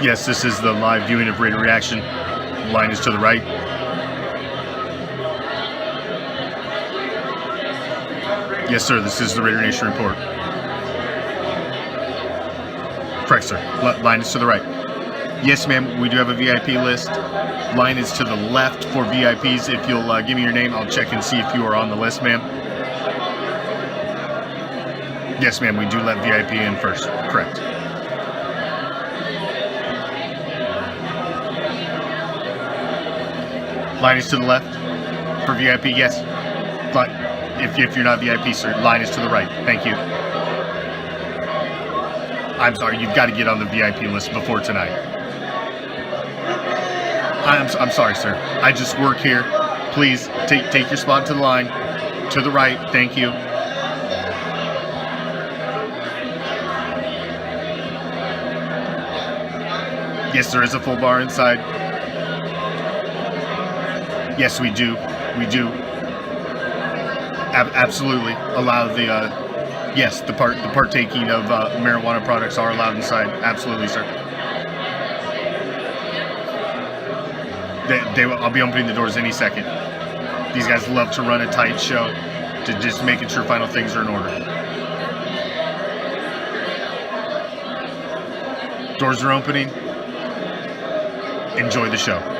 Yes, this is the live viewing of Raider Reaction. Line is to the right. Yes, sir, this is the Raider Nation report. Correct, sir. Line is to the right. Yes, ma'am, we do have a VIP list. Line is to the left for VIPs. If you'll give me your name, I'll check and see if you are on the list, ma'am. Yes, ma'am, we do let VIP in first. Correct. Line is to the left for VIP, yes. If you're not VIP, sir, line is to the right. Thank you. I'm sorry, you've got to get on the VIP list before tonight. I'm sorry, sir. I just work here. Please take your spot to the line. To the right. Thank you. Yes, there is a full bar inside. Yes, we do. We do. Absolutely allow the yes, the partaking of marijuana products are allowed inside. Absolutely, sir. I'll be opening the doors any second. These guys love to run a tight show, to just making sure final things are in order. Doors are opening. Enjoy the show.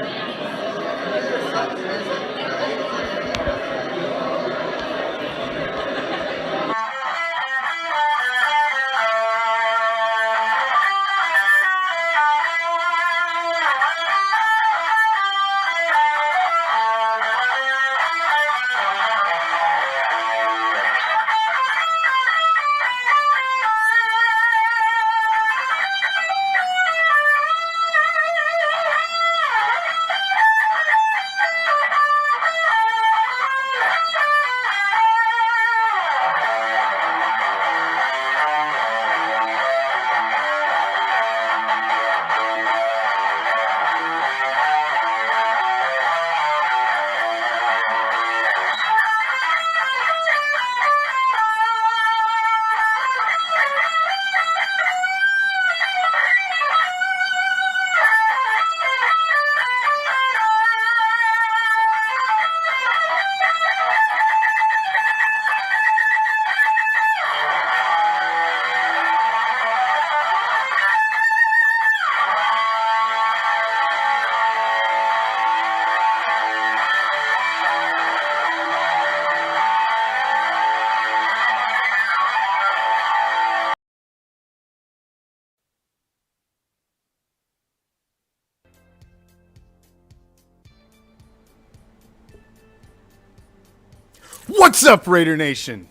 What's up, Raider Nation?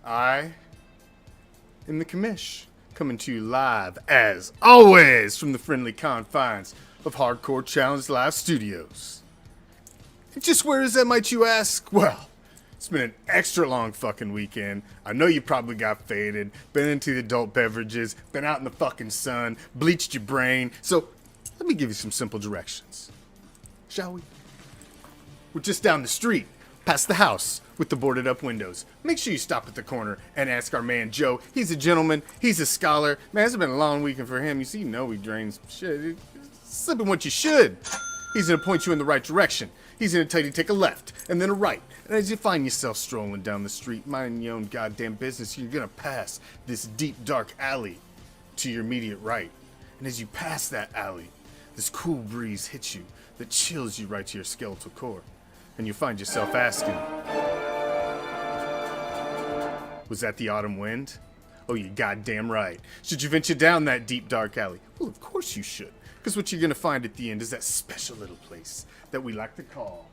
I am the Commish, coming to you live, as always, from the friendly confines of Hardcore Challenge Live Studios. And just where is that, might you ask? Well, it's been an extra long fucking weekend. I know you probably got faded, been into the adult beverages, been out in the fucking sun, bleached your brain. So, let me give you some simple directions. Shall we? We're just down the street, past the house with the boarded up windows. Make sure you stop at the corner and ask our man Joe. He's a gentleman, he's a scholar. Man, it's been a long weekend for him. You see, he drains shit. Slipping what you should. He's gonna point you in the right direction. He's gonna tell you to take a left and then a right. And as you find yourself strolling down the street, minding your own goddamn business, you're gonna pass this deep, dark alley to your immediate right. And as you pass that alley, this cool breeze hits you that chills you right to your skeletal core. And you find yourself asking, was that the autumn wind? Oh, you goddamn right. Should you venture down that deep, dark alley? Well, of course you should. Because what you're going to find at the end is that special little place that we like to call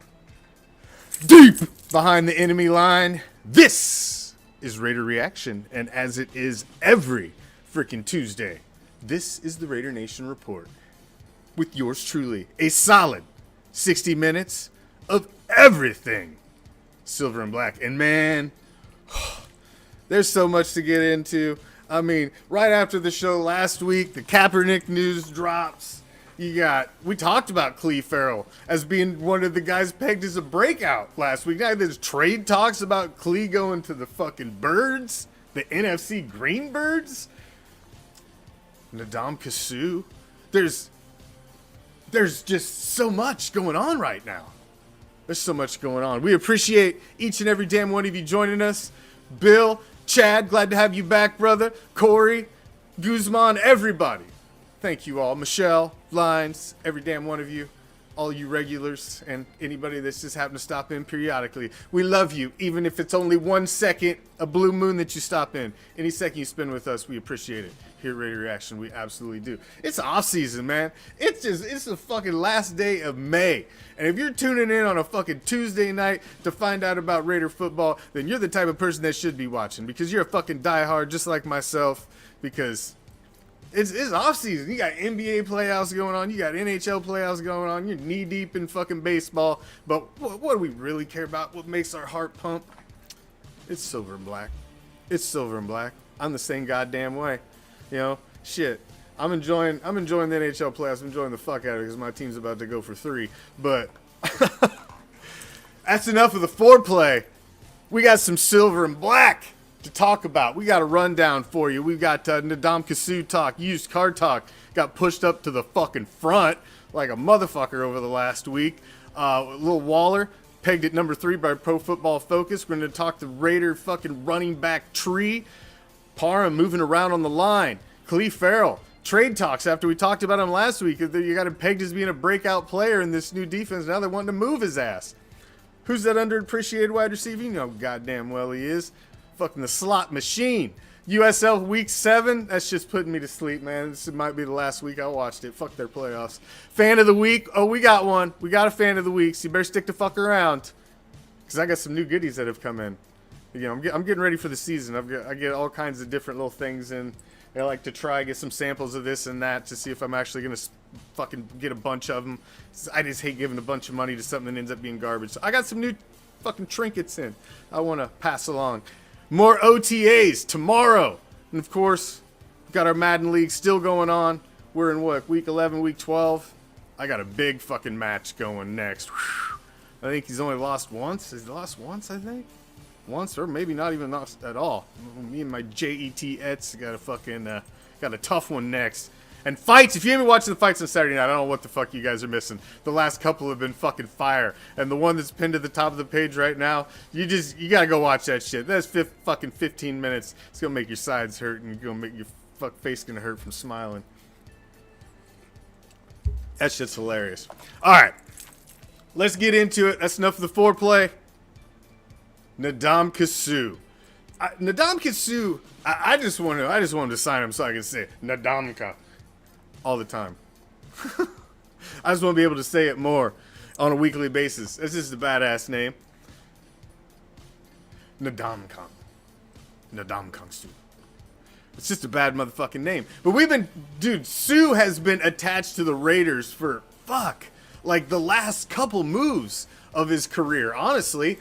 deep behind the enemy line. This is Raider Reaction. And as it is every freaking Tuesday, this is the Raider Nation Report. With yours truly, a solid 60 minutes of everything silver and black. And man, there's so much to get into. I mean, right after the show last week, the Kaepernick news drops. We talked about Cleve Farrell as being one of the guys pegged as a breakout last week. Now there's trade talks about Cleve going to the fucking Birds, the NFC Greenbirds. Nadam Kasu there's just so much going on right now. There's so much going on. We appreciate each and every damn one of you joining us. Bill, Chad, glad to have you back, brother. Corey, Guzman, everybody. Thank you all. Michelle, Lines, every damn one of you. All you regulars and anybody that's just happened to stop in periodically. We love you, even if it's only 1 second, a blue moon that you stop in. Any second you spend with us, we appreciate it. Here at Raider Reaction, we absolutely do. It's off season, man. It's the fucking last day of May. And if you're tuning in on a fucking Tuesday night to find out about Raider football, then you're the type of person that should be watching, because you're a fucking diehard just like myself, because it's off season. You got NBA playoffs going on. You got NHL playoffs going on. You're knee deep in fucking baseball. But what do we really care about? What makes our heart pump? It's silver and black. It's silver and black. I'm the same goddamn way. You know, shit. I'm enjoying the NHL playoffs. I'm enjoying the fuck out of it because my team's about to go for 3. But that's enough of the foreplay. We got some silver and black to talk about. We got a rundown for you. We've got Nadam Kasu talk, used car talk, got pushed up to the fucking front like a motherfucker over the last week. Little Waller, pegged at number 3 by Pro Football Focus. We're going to talk the Raider fucking running back tree. Parham moving around on the line. Khalif Farrell, trade talks after we talked about him last week. You got him pegged as being a breakout player in this new defense. Now they're wanting to move his ass. Who's that underappreciated wide receiver? You know goddamn well he is. Fucking the slot machine. USL week 7. That's just putting me to sleep, man. This might be the last week I watched it. Fuck their playoffs. Fan of the week. Oh, we got one. We got a fan of the week. So you better stick the fuck around, because I got some new goodies that have come in. You know, I'm getting ready for the season. I get all kinds of different little things in. I like to get some samples of this and that to see if I'm actually gonna fucking get a bunch of them. I just hate giving a bunch of money to something that ends up being garbage. So I got some new fucking trinkets in I want to pass along. More OTAs tomorrow. And of course, got our Madden League still going on. We're in what, week 11, week 12? I got a big fucking match going next. Whew. I think he's only lost once. Has he lost once, I think? Once, or maybe not even lost at all. Me and my JET-ets got a tough one next. And fights, if you haven't watched the fights on Saturday night, I don't know what the fuck you guys are missing. The last couple have been fucking fire. And the one that's pinned to the top of the page right now, you gotta go watch that shit. That's fucking 15 minutes. It's gonna make your sides hurt, and gonna make your face gonna hurt from smiling. That shit's hilarious. Alright. Let's get into it. That's enough of the foreplay. Nadam Kasu. Nadam Kasu, I just want him to sign him so I can say Nadamka all the time. I just want to be able to say it more on a weekly basis. It's just a badass name. Nadamka. Nadam Kangsu. It's just a bad motherfucking name. But dude, Sue has been attached to the Raiders for like the last couple moves of his career, honestly.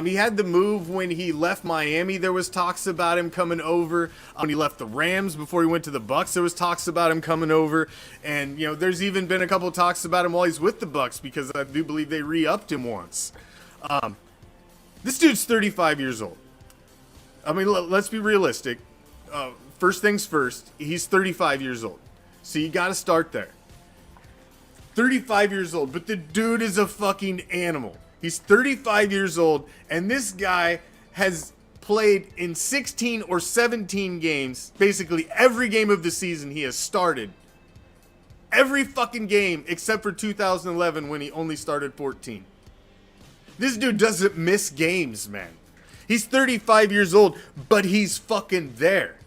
He had the move when he left Miami. There was talks about him coming over. When he left the Rams before he went to the Bucks, there was talks about him coming over. And, you know, there's even been a couple of talks about him while he's with the Bucks, because I do believe they re-upped him once. This dude's 35 years old. I mean, let's be realistic. First things first, he's 35 years old. So you got to start there. 35 years old, but the dude is a fucking animal. He's 35 years old, and this guy has played in 16 or 17 games. Basically, every game of the season he has started. Every fucking game except for 2011 when he only started 14. This dude doesn't miss games, man. He's 35 years old, but he's fucking there.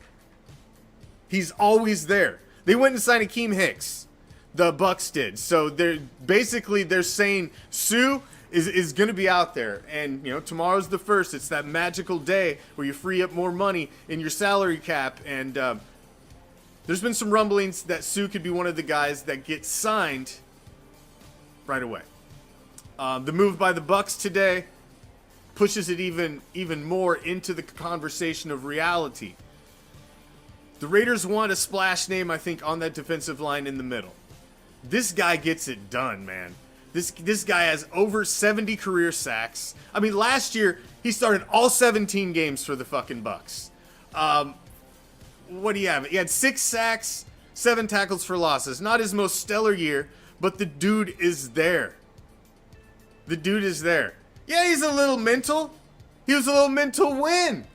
He's always there. They went and signed Akeem Hicks. The Bucks did. So they're saying Sue is going to be out there. And, you know, tomorrow's the first. It's that magical day where you free up more money in your salary cap. And there's been some rumblings that Sue could be one of the guys that gets signed right away. The move by the Bucks today pushes it even more into the conversation of reality. The Raiders want a splash name, I think, on that defensive line in the middle. This guy gets it done, man. This guy has over 70 career sacks. I mean, last year, he started all 17 games for the fucking Bucks. What do you have? He had 6 sacks, 7 tackles for losses. Not his most stellar year, but the dude is there. The dude is there. Yeah, he's a little mental. He was a little mental when?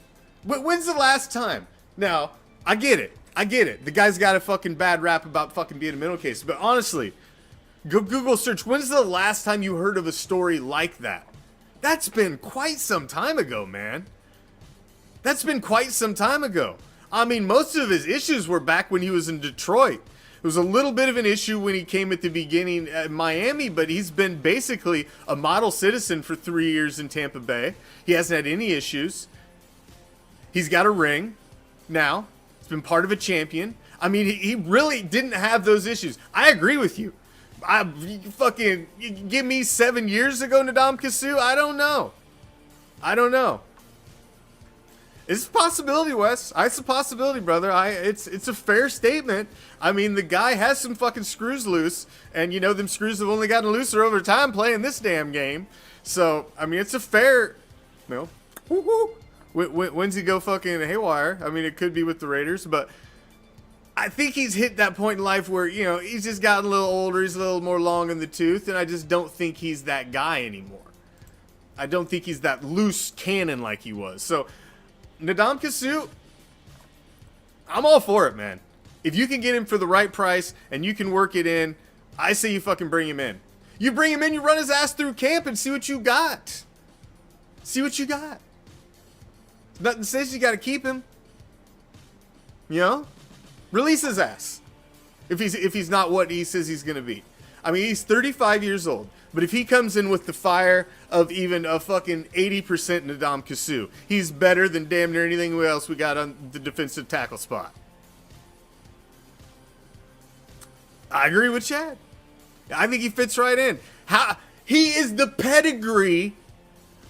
When's the last time? Now, I get it. The guy's got a fucking bad rap about fucking being a mental case. But honestly, go Google search. When's the last time you heard of a story like that? That's been quite some time ago, man. That's been quite some time ago. I mean, most of his issues were back when he was in Detroit. It was a little bit of an issue when he came at the beginning at Miami, but he's been basically a model citizen for 3 years in Tampa Bay. He hasn't had any issues. He's got a ring now. He's been part of a champion. I mean, he really didn't have those issues. I agree with you. You give me 7 years ago, Ndamukong, I don't know. It's a possibility, Wes. It's a possibility, brother. It's a fair statement. I mean, the guy has some fucking screws loose, and you know them screws have only gotten looser over time playing this damn game. So, I mean, it's a fair, you know, when's he go fucking haywire? I mean, it could be with the Raiders, but I think he's hit that point in life where, you know, he's just gotten a little older, he's a little more long in the tooth, and I just don't think he's that guy anymore. I don't think he's that loose cannon like he was. So, Ndamukong, I'm all for it, man. If you can get him for the right price and you can work it in, I say you fucking bring him in. You bring him in, you run his ass through camp and see what you got. See what you got. Nothing says you got to keep him. You know? Release his ass. If he's not what he says he's going to be. I mean, he's 35 years old. But if he comes in with the fire of even a fucking 80% Ndamukong, he's better than damn near anything else we got on the defensive tackle spot. I agree with Chad. I think he fits right in. He is the pedigree,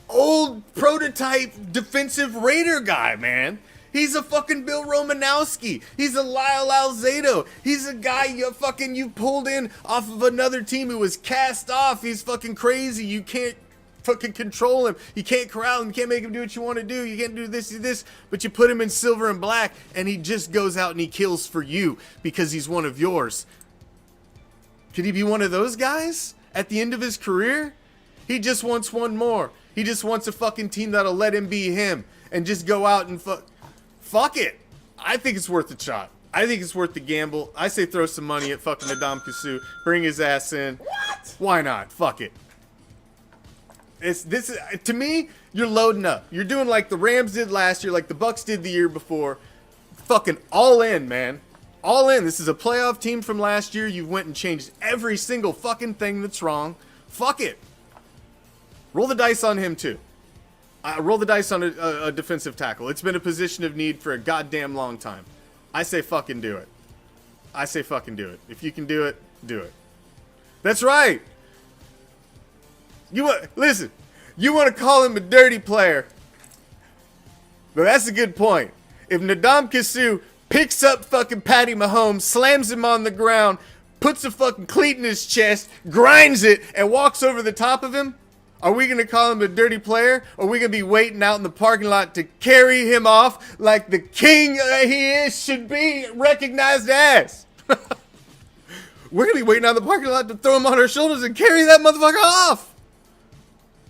old prototype defensive Raider guy, man. He's a fucking Bill Romanowski. He's a Lyle Alzado. He's a guy you pulled in off of another team who was cast off. He's fucking crazy. You can't fucking control him. You can't corral him. You can't make him do what you want to do. You can't do this. But you put him in silver and black, and he just goes out and he kills for you because he's one of yours. Could he be one of those guys at the end of his career? He just wants one more. He just wants a fucking team that'll let him be him and just go out and fuck it. I think it's worth a shot. I think it's worth the gamble. I say throw some money at fucking Ndamukong, bring his ass in. What? Why not? Fuck it. To me, you're loading up. You're doing like the Rams did last year, like the Bucks did the year before. Fucking all in, man. All in. This is a playoff team from last year. You went and changed every single fucking thing that's wrong. Fuck it. Roll the dice on him too. Roll the dice on a defensive tackle. It's been a position of need for a goddamn long time. I say fucking do it. I say fucking do it. If you can do it, do it. That's right. Listen, you want to call him a dirty player. But that's a good point. If Ndamukong picks up fucking Patty Mahomes, slams him on the ground, puts a fucking cleat in his chest, grinds it, and walks over the top of him, are we going to call him a dirty player? Or are we going to be waiting out in the parking lot to carry him off like the king he should be recognized as? We're going to be waiting out in the parking lot to throw him on our shoulders and carry that motherfucker off.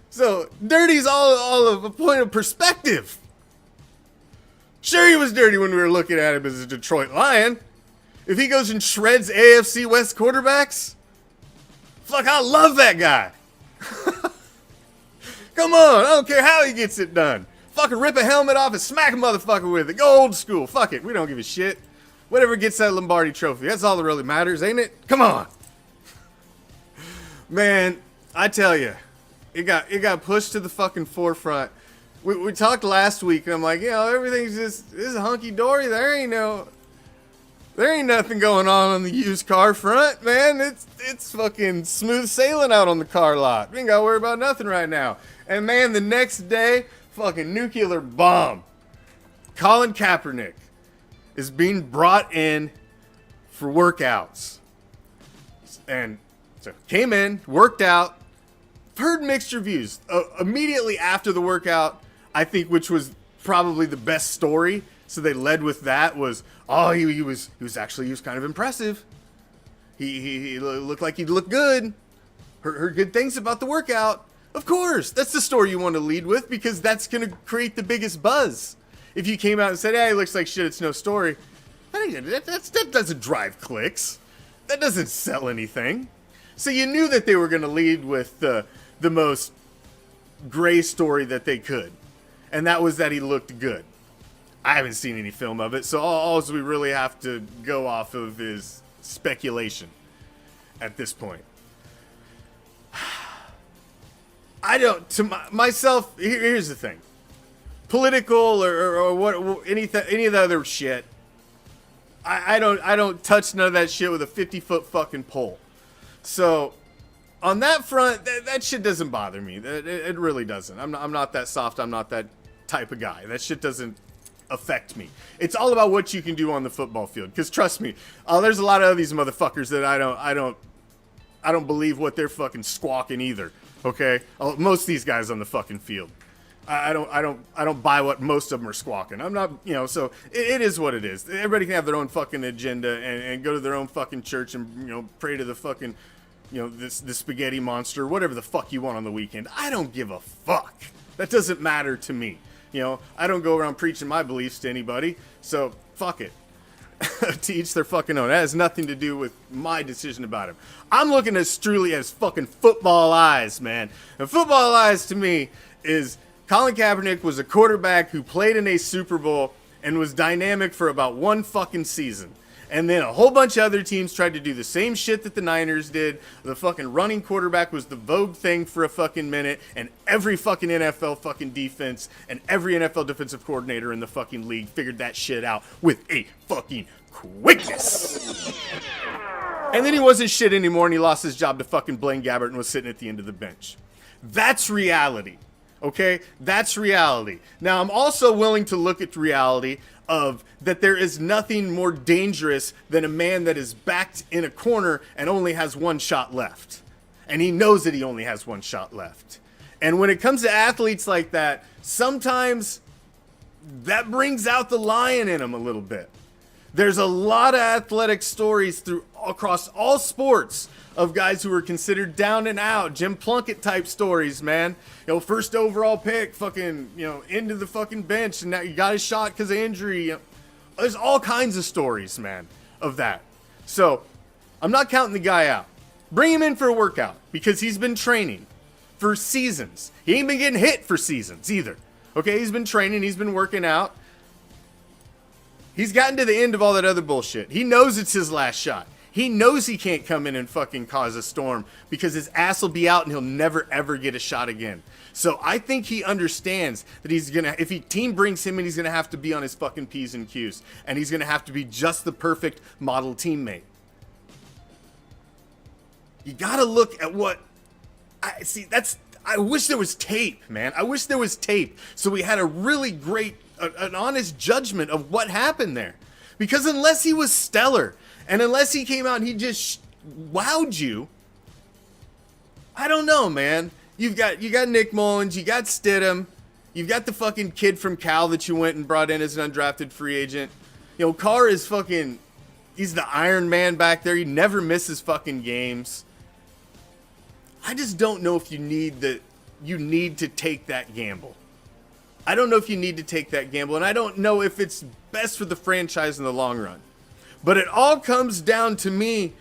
So, dirty's all of a point of perspective. Sure, he was dirty when we were looking at him as a Detroit Lion. If he goes and shreds AFC West quarterbacks, fuck, I love that guy. Come on, I don't care how he gets it done. Fucking rip a helmet off and smack a motherfucker with it. Go old school. Fuck it. We don't give a shit. Whatever gets that Lombardi trophy. That's all that really matters, ain't it? Come on. Man, I tell you, it got pushed to the fucking forefront. We talked last week, and I'm like, you know, everything's just, this is hunky-dory. There ain't nothing going on the used car front, man. It's fucking smooth sailing out on the car lot. We ain't got to worry about nothing right now. And man, the next day, fucking nuclear bomb. Colin Kaepernick is being brought in for workouts. And so came in, worked out, heard mixed reviews. Immediately after the workout, I think, which was probably the best story, so they led with that, was, Oh, he was kind of impressive. He looked like he'd look good. Heard good things about the workout. Of course, that's the story you want to lead with because that's going to create the biggest buzz. If you came out and said, hey, he looks like shit, it's no story, that doesn't drive clicks. That doesn't sell anything. So you knew that they were going to lead with the most gray story that they could. And that was that he looked good. I haven't seen any film of it, so all we really have to go off of is speculation at this point. I don't, myself, here's the thing. Political or what, any of the other shit, I don't touch none of that shit with a 50-foot fucking pole. So, on that front, that shit doesn't bother me. It really doesn't. I'm not that soft. I'm not that type of guy. That shit doesn't affect me. It's all about what you can do on the football field. Because trust me, there's a lot of these motherfuckers that I don't believe what they're fucking squawking either. Okay, most of these guys on the fucking field, I don't buy what most of them are squawking. I'm not, so it is what it is. Everybody can have their own fucking agenda and go to their own fucking church and pray to the fucking the spaghetti monster, whatever the fuck you want on the weekend. I don't give a fuck. That doesn't matter to me. I don't go around preaching my beliefs to anybody. So fuck it. To each their fucking own. That has nothing to do with my decision about him. I'm looking at Struley as fucking football eyes, man. And football eyes to me is Colin Kaepernick was a quarterback who played in a Super Bowl and was dynamic for about one fucking season. And then a whole bunch of other teams tried to do the same shit that the Niners did. The fucking running quarterback was the vogue thing for a fucking minute. And every fucking NFL fucking defense and every NFL defensive coordinator in the fucking league figured that shit out with a fucking quickness. And then he wasn't shit anymore and he lost his job to fucking Blaine Gabbert and was sitting at the end of the bench. That's reality. Okay? That's reality. Now, I'm also willing to look at reality of that there is nothing more dangerous than a man that is backed in a corner and only has one shot left. And he knows that he only has one shot left. And when it comes to athletes like that, sometimes that brings out the lion in them a little bit. There's a lot of athletic stories across all sports of guys who were considered down and out, Jim Plunkett type stories, man. First overall pick, fucking, into the fucking bench, and now you got his shot because of injury. There's all kinds of stories, man, of that. So, I'm not counting the guy out. Bring him in for a workout because he's been training for seasons. He ain't been getting hit for seasons either. Okay, he's been training, he's been working out. He's gotten to the end of all that other bullshit. He knows it's his last shot. He knows he can't come in and fucking cause a storm because his ass will be out and he'll never ever get a shot again. So I think he understands that he's gonna, if team brings him in, he's gonna have to be on his fucking P's and Q's. And he's gonna have to be just the perfect model teammate. You gotta look at what, I wish there was tape, man. I wish there was tape so we had a really great, an honest judgment of what happened there. Because unless he was stellar, and unless he came out and he just wowed you, I don't know, man. You got Nick Mullins, you got Stidham, you've got the fucking kid from Cal that you went and brought in as an undrafted free agent. Carr is fucking, he's the Iron Man back there. He never misses fucking games. I just don't know if you need to take that gamble. I don't know if you need to take that gamble, and I don't know if it's best for the franchise in the long run. But it all comes down to me,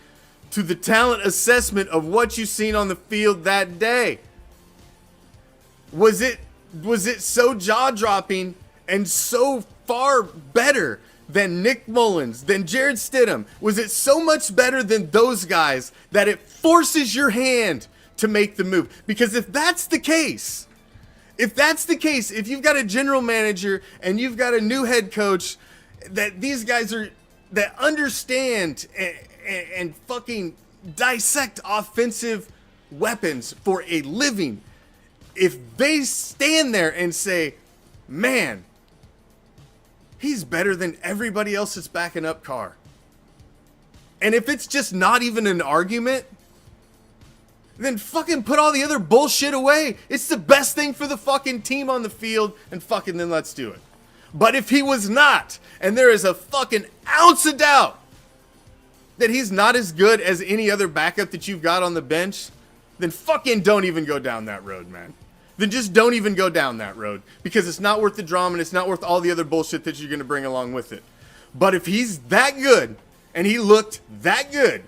to the talent assessment of what you've seen on the field that day. Was it so jaw-dropping and so far better than Nick Mullins, than Jared Stidham? Was it so much better than those guys that it forces your hand to make the move? Because if that's the case, if you've got a general manager and you've got a new head coach, that these guys that understand and fucking dissect offensive weapons for a living, if they stand there and say, man, he's better than everybody else that's backing up Carr. And if it's just not even an argument, then fucking put all the other bullshit away. It's the best thing for the fucking team on the field, and fucking then let's do it. But if he was not, and there is a fucking ounce of doubt that he's not as good as any other backup that you've got on the bench, then fucking don't even go down that road, man. Then just don't even go down that road, because it's not worth the drama and it's not worth all the other bullshit that you're going to bring along with it. But if he's that good, and he looked that good,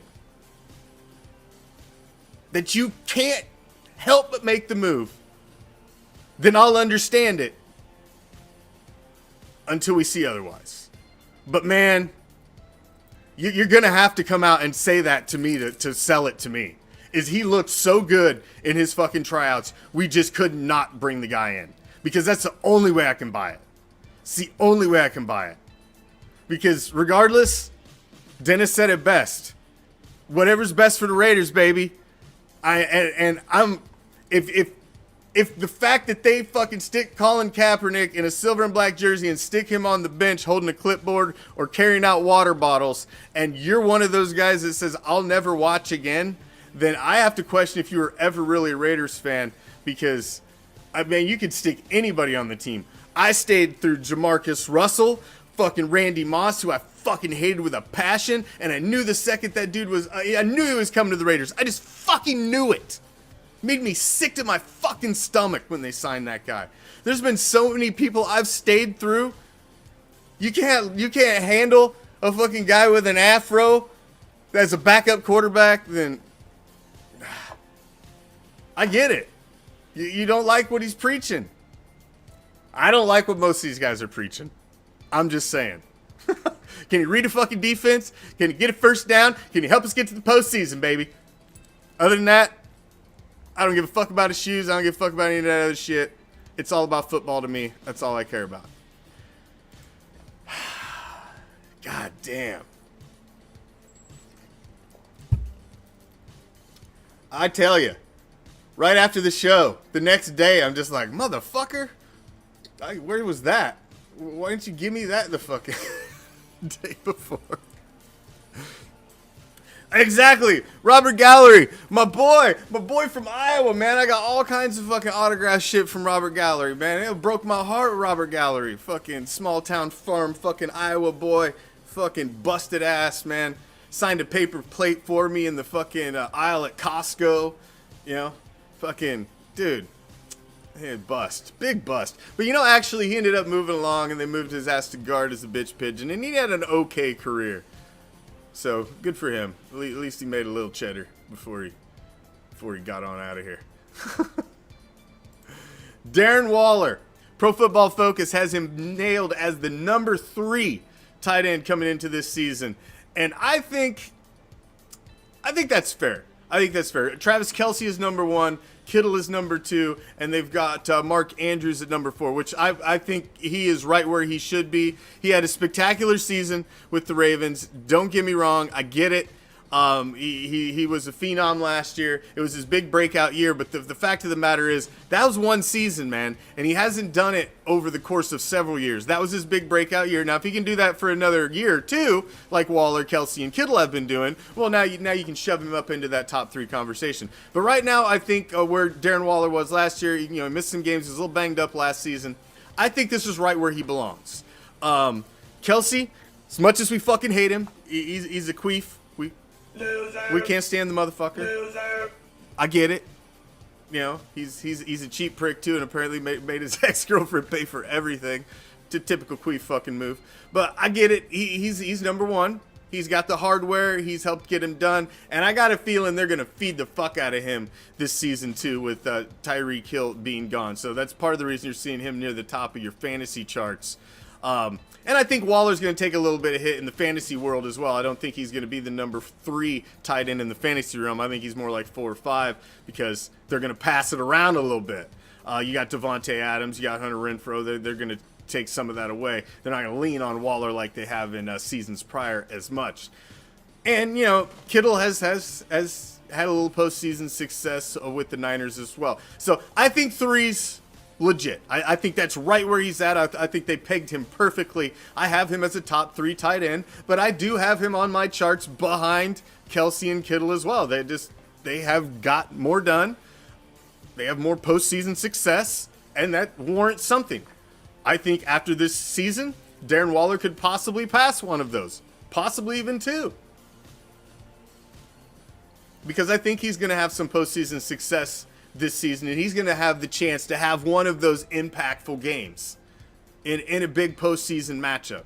that you can't help but make the move, then I'll understand it until we see otherwise. But man, you're going to have to come out and say that to me to sell it to me. Is he looked so good in his fucking tryouts, we just could not bring the guy in. Because that's the only way I can buy it. It's the only way I can buy it. Because regardless, Dennis said it best. Whatever's best for the Raiders, baby. If the fact that they fucking stick Colin Kaepernick in a silver and black jersey and stick him on the bench holding a clipboard or carrying out water bottles, and you're one of those guys that says, I'll never watch again, then I have to question if you were ever really a Raiders fan, because, I mean, you could stick anybody on the team. I stayed through Jamarcus Russell, fucking Randy Moss, who I fucking hated with a passion, and I knew the second that dude was, I knew he was coming to the Raiders. I just fucking knew it. Made me sick to my fucking stomach when they signed that guy. There's been so many people I've stayed through. You can't handle a fucking guy with an afro as a backup quarterback, then I get it. You don't like what he's preaching. I don't like what most of these guys are preaching. I'm just saying. Can you read a fucking defense? Can you get a first down? Can you help us get to the postseason, baby? Other than that, I don't give a fuck about his shoes. I don't give a fuck about any of that other shit. It's all about football to me. That's all I care about. God damn. I tell you, right after the show, the next day, I'm just like, motherfucker, where was that? Why didn't you give me that the fucking day before? Exactly. Robert Gallery, my boy from Iowa, man. I got all kinds of fucking autograph shit from Robert Gallery, man. It broke my heart, Robert Gallery. Fucking small town farm, fucking Iowa boy. Fucking busted ass, man. Signed a paper plate for me in the fucking aisle at Costco. You know? Fucking, dude. Hey, bust. Big bust. But you know, actually, he ended up moving along, and they moved his ass to guard as a bitch pigeon, and he had an okay career. So, good for him. At least he made a little cheddar before he got on out of here. Darren Waller. Pro Football Focus has him nailed as the number 3 tight end coming into this season. And I think that's fair. I think that's fair. Travis Kelce is number 1. Kittle is number 2, and they've got Mark Andrews at number 4, which I think he is right where he should be. He had a spectacular season with the Ravens. Don't get me wrong, I get it. He was a phenom last year. It was his big breakout year, but the fact of the matter is that was one season, man, and he hasn't done it over the course of several years. That was his big breakout year. Now, if he can do that for another year or two, like Waller, Kelce, and Kittle have been doing, well, now you can shove him up into that top 3 conversation. But right now, I think where Darren Waller was last year, he missed some games. He was a little banged up last season. I think this is right where he belongs. Kelce, as much as we fucking hate him, he's a queef. Loser. We can't stand the motherfucker. Loser. I get it. He's a cheap prick too, and apparently made his ex-girlfriend pay for everything. Typical queef fucking move. But I get it. He's number 1. He's got the hardware. He's helped get him done. And I got a feeling they're going to feed the fuck out of him this season too, with Tyreek Hill being gone. So that's part of the reason you're seeing him near the top of your fantasy charts. And I think Waller's going to take a little bit of hit in the fantasy world as well. I don't think he's going to be the number 3 tight end in the fantasy realm. I think he's more like 4 or 5 because they're going to pass it around a little bit. You got Devontae Adams, you got Hunter Renfrow. They're going to take some of that away. They're not going to lean on Waller like they have in seasons prior as much. And, Kittle has had a little postseason success with the Niners as well. So I think 3's legit. I think that's right where he's at. I think they pegged him perfectly. I have him as a top 3 tight end, but I do have him on my charts behind Kelce and Kittle as well. They have got more done. They have more postseason success, and that warrants something. I think after this season, Darren Waller could possibly pass one of those. Possibly even two. Because I think he's going to have some postseason success this season, and he's going to have the chance to have one of those impactful games in a big postseason matchup.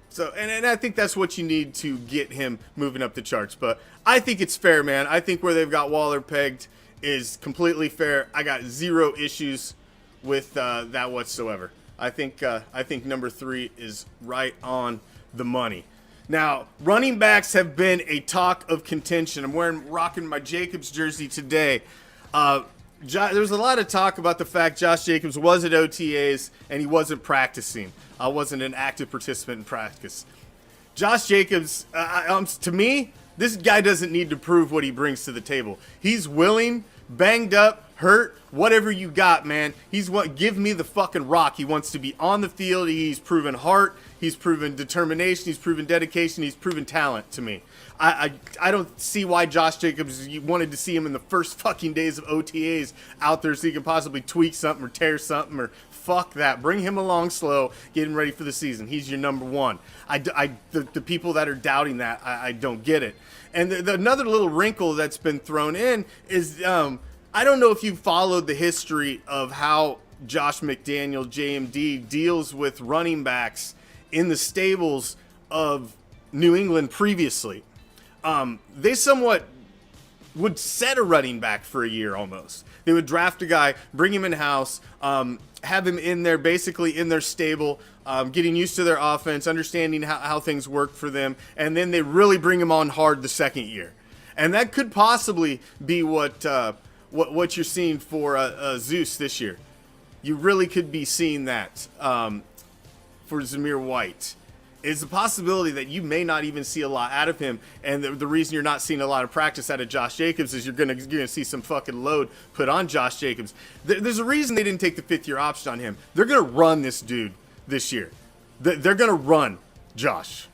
So, and I think that's what you need to get him moving up the charts. But I think it's fair, man. I think where they've got Waller pegged is completely fair. I got zero issues with that whatsoever. I think number 3 is right on the money. Now, running backs have been a talk of contention. I'm rocking my Jacobs jersey today. There was a lot of talk about the fact Josh Jacobs was at OTAs and he wasn't practicing. Wasn't an active participant in practice. Josh Jacobs, to me, this guy doesn't need to prove what he brings to the table. He's willing, banged up, hurt, whatever you got, man. Give me the fucking rock. He wants to be on the field. He's proven heart. He's proven determination. He's proven dedication. He's proven talent to me. I don't see why Josh Jacobs, you wanted to see him in the first fucking days of OTAs out there so he could possibly tweak something or tear something or fuck that. Bring him along slow, get him ready for the season. He's your number one. The people that are doubting that, I don't get it. And another little wrinkle that's been thrown in is I don't know if you followed the history of how Josh McDaniel, JMD, deals with running backs in the stables of New England previously. They somewhat would set a running back for a year almost. They would draft a guy, bring him in-house, have him in there, basically in their stable, getting used to their offense, understanding how things work for them, and then they really bring him on hard the second year. And that could possibly be what you're seeing for Zeus this year. You really could be seeing that for Zamir White. Is the possibility that you may not even see a lot out of him, and the reason you're not seeing a lot of practice out of Josh Jacobs is you're gonna see some fucking load put on Josh Jacobs. There's a reason they didn't take the 5th-year option on him. They're gonna run this dude this year. They're gonna run Josh,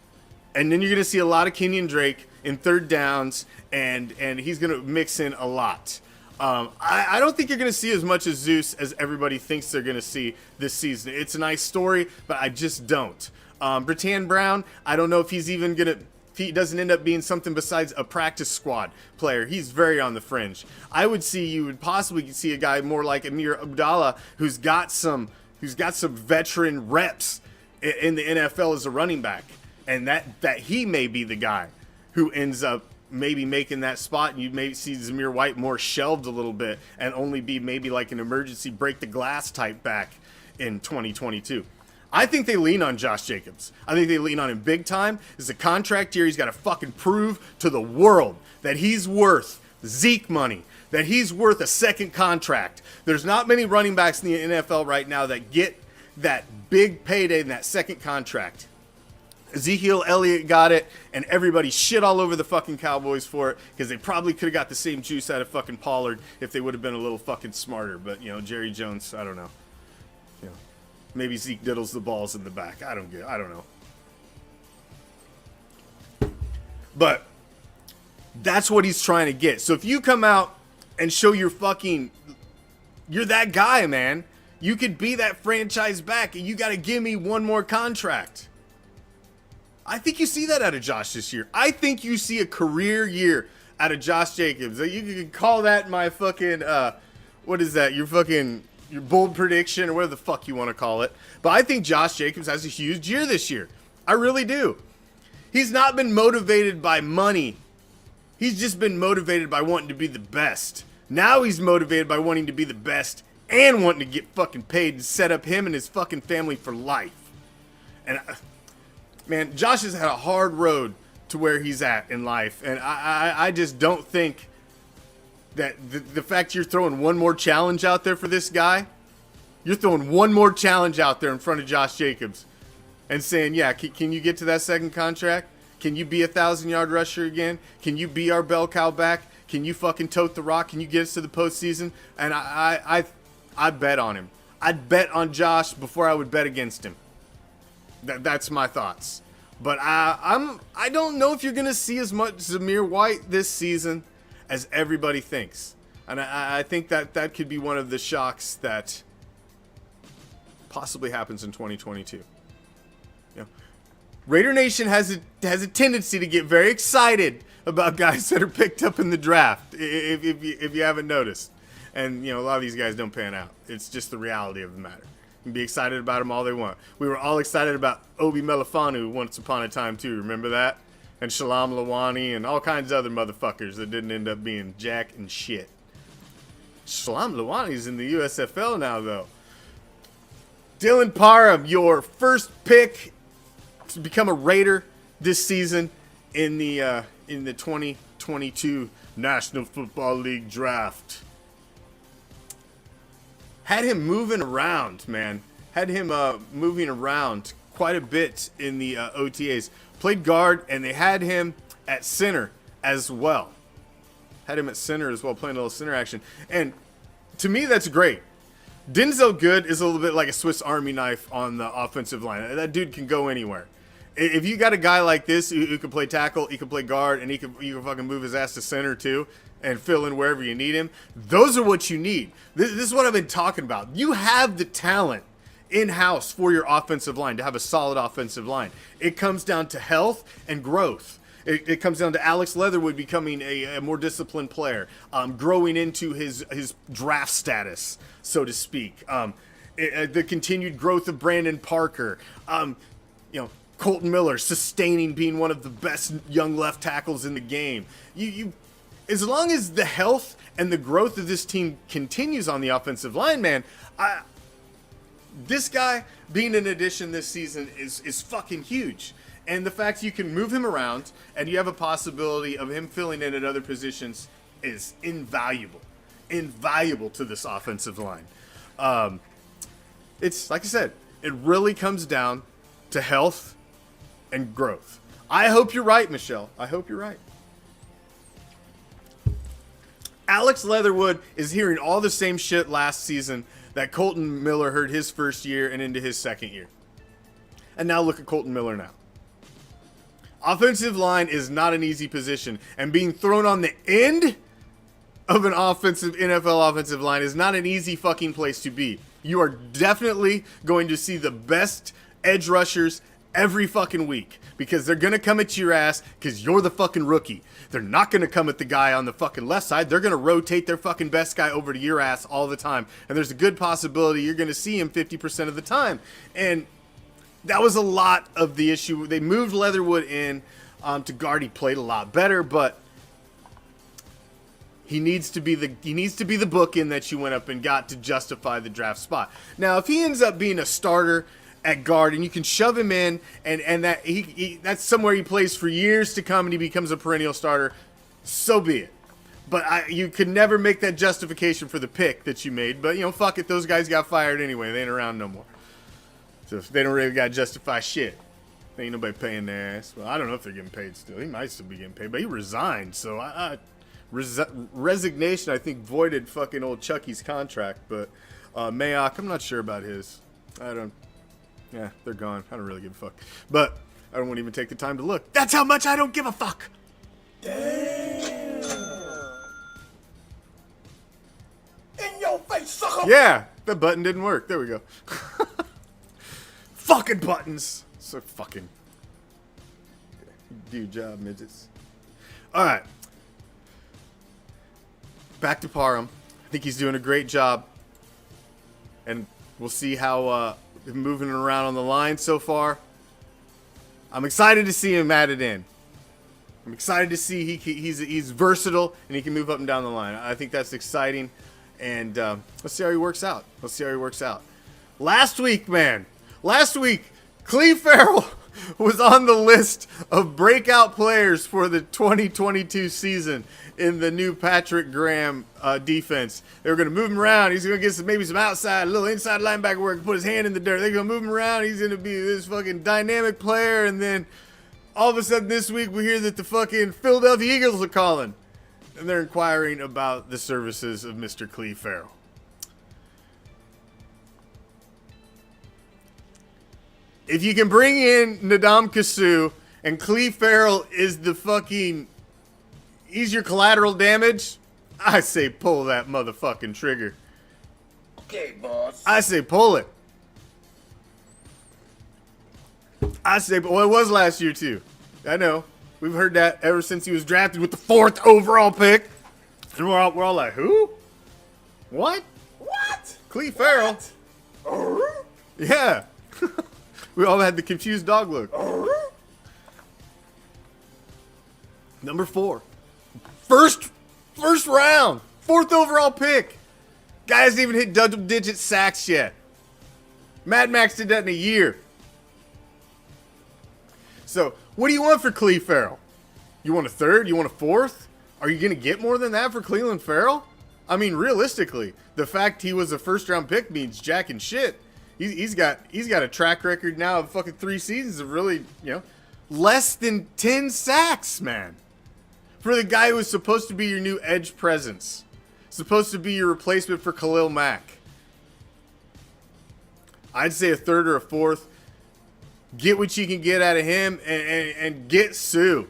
and then you're gonna see a lot of Kenyon Drake in third downs, and he's gonna mix in a lot. I don't think you're going to see as much as Zeus as everybody thinks they're going to see this season. It's a nice story, but I just don't. Bertan Brown, I don't know if he's even going to, if he doesn't end up being something besides a practice squad player. He's very on the fringe. You would possibly see a guy more like Amir Abdallah who's got some veteran reps in the NFL as a running back. And that he may be the guy who ends up maybe making that spot, and you may see Zamir White more shelved a little bit and only be maybe like an emergency break the glass type back in 2022. I think they lean on Josh Jacobs. I think they lean on him big time. It's a contract year. He's got to fucking prove to the world that he's worth Zeke money, that he's worth a second contract. There's not many running backs in the NFL right now that get that big payday in that second contract. Ezekiel Elliott got it, and everybody shit all over the fucking Cowboys for it because they probably could have got the same juice out of fucking Pollard if they would have been a little fucking smarter. But, Jerry Jones, I don't know. Maybe Zeke diddles the balls in the back. I don't know. But that's what he's trying to get. So if you come out and show you're that guy, man. You could be that franchise back, and you got to give me one more contract. I think you see that out of Josh this year. I think you see a career year out of Josh Jacobs. You can call that my fucking, what is that? Your bold prediction or whatever the fuck you want to call it. But I think Josh Jacobs has a huge year this year. I really do. He's not been motivated by money. He's just been motivated by wanting to be the best. Now he's motivated by wanting to be the best and wanting to get fucking paid and set up him and his fucking family for life. And man, Josh has had a hard road to where he's at in life. And I just don't think that the fact you're throwing one more challenge out there for this guy, you're throwing one more challenge out there in front of Josh Jacobs and saying, yeah, can you get to that second contract? Can you be a 1,000-yard rusher again? Can you be our bell cow back? Can you fucking tote the rock? Can you get us to the postseason? And I bet on him. I'd bet on Josh before I would bet against him. That's my thoughts. But I don't know if you're going to see as much Zamir White this season as everybody thinks. And I think that could be one of the shocks that possibly happens in 2022. You know, Raider Nation has a tendency to get very excited about guys that are picked up in the draft, if you haven't noticed. And, a lot of these guys don't pan out. It's just the reality of the matter. You can be excited about them all they want. We were all excited about Obi Melifanu once upon a time, too. Remember that? And Shalom Lawani and all kinds of other motherfuckers that didn't end up being jack and shit. Shalom Lawani's in the USFL now, though. Dylan Parham, your first pick to become a Raider this season in the 2022 National Football League draft. Had him moving around, man. Had him moving around quite a bit in the OTAs. Played guard, and they had him at center as well. Had him at center as well, playing a little center action. And to me, that's great. Denzel Good is a little bit like a Swiss Army knife on the offensive line. That dude can go anywhere. If you got a guy like this who can play tackle, he can play guard, and you can fucking move his ass to center too, and fill in wherever you need him, those are what you need. This is what I've been talking about. You have the talent in-house for your offensive line to have a solid offensive line. It comes down to health and growth. It comes down to Alex Leatherwood becoming a more disciplined player, growing into his draft status, so to speak. The continued growth of Brandon Parker. Colton Miller sustaining being one of the best young left tackles in the game. As long as the health and the growth of this team continues on the offensive line, man, this guy being an addition this season is fucking huge. And the fact you can move him around and you have a possibility of him filling in at other positions is invaluable. Invaluable to this offensive line. It's, like I said, it really comes down to health and growth. I hope you're right, Michelle. I hope you're right. Alex Leatherwood is hearing all the same shit last season that Colton Miller heard his first year and into his second year. And now look at Colton Miller now. Offensive line is not an easy position, and being thrown on the end of an NFL offensive line is not an easy fucking place to be. You are definitely going to see the best edge rushers every fucking week because they're going to come at your ass because you're the fucking rookie. They're not going to come at the guy on the fucking left side. They're going to rotate their fucking best guy over to your ass all the time. And there's a good possibility you're going to see him 50% of the time. And that was a lot of the issue. They moved Leatherwood in to guard. He played a lot better, but he needs to be the bookend that you went up and got to justify the draft spot. Now, if he ends up being a starter at guard and you can shove him in and that that's somewhere he plays for years to come and he becomes a perennial starter, so be it. But you could never make that justification for the pick that you made. But, fuck it. Those guys got fired anyway. They ain't around no more. So they don't really got to justify shit. Ain't nobody paying their ass. Well, I don't know if they're getting paid still. He might still be getting paid. But he resigned. So resignation, I think, voided fucking old Chucky's contract. But Mayock, I'm not sure about his. Yeah, they're gone. I don't really give a fuck. But I won't even take the time to look. That's how much I don't give a fuck. Damn. In your face, sucker. Yeah, the button didn't work. There we go. Fucking buttons. So fucking. Do your job, midgets. All right. Back to Parham. I think he's doing a great job. And we'll see how moving around on the line so far. I'm excited to see him added in. I'm excited to see he's versatile and he can move up and down the line. I think that's exciting. And let's see how he works out. Last week, Cleve Farrell was on the list of breakout players for the 2022 season in the new Patrick Graham defense. They were going to move him around. He's going to get maybe some outside, a little inside linebacker work, put his hand in the dirt. They're going to move him around. He's going to be this fucking dynamic player. And then all of a sudden this week we hear that the fucking Philadelphia Eagles are calling. And they're inquiring about the services of Mr. Cleve Farrell. If you can bring in Ndam Kasu and Cleve Farrell is he's your collateral damage, I say pull that motherfucking trigger. Okay, boss. I say pull it. I say, but well, it was last year too. I know. We've heard that ever since he was drafted with the 4th overall pick. And we're all like, who? What? What? Cleve Farrell? Yeah. We all had the confused dog look. Number 4. First round. 4th overall pick. Guy hasn't even hit double-digit sacks yet. Mad Max did that in a year. So, what do you want for Cleve Farrell? You want a 3rd? You want a 4th? Are you going to get more than that for Cleveland Farrell? I mean, realistically, the fact he was a first-round pick means jack and shit. He's got a track record now of fucking 3 seasons of really, less than 10 sacks, man. For the guy who was supposed to be your new edge presence. Supposed to be your replacement for Khalil Mack. I'd say a 3rd or a 4th. Get what you can get out of him and get Sue.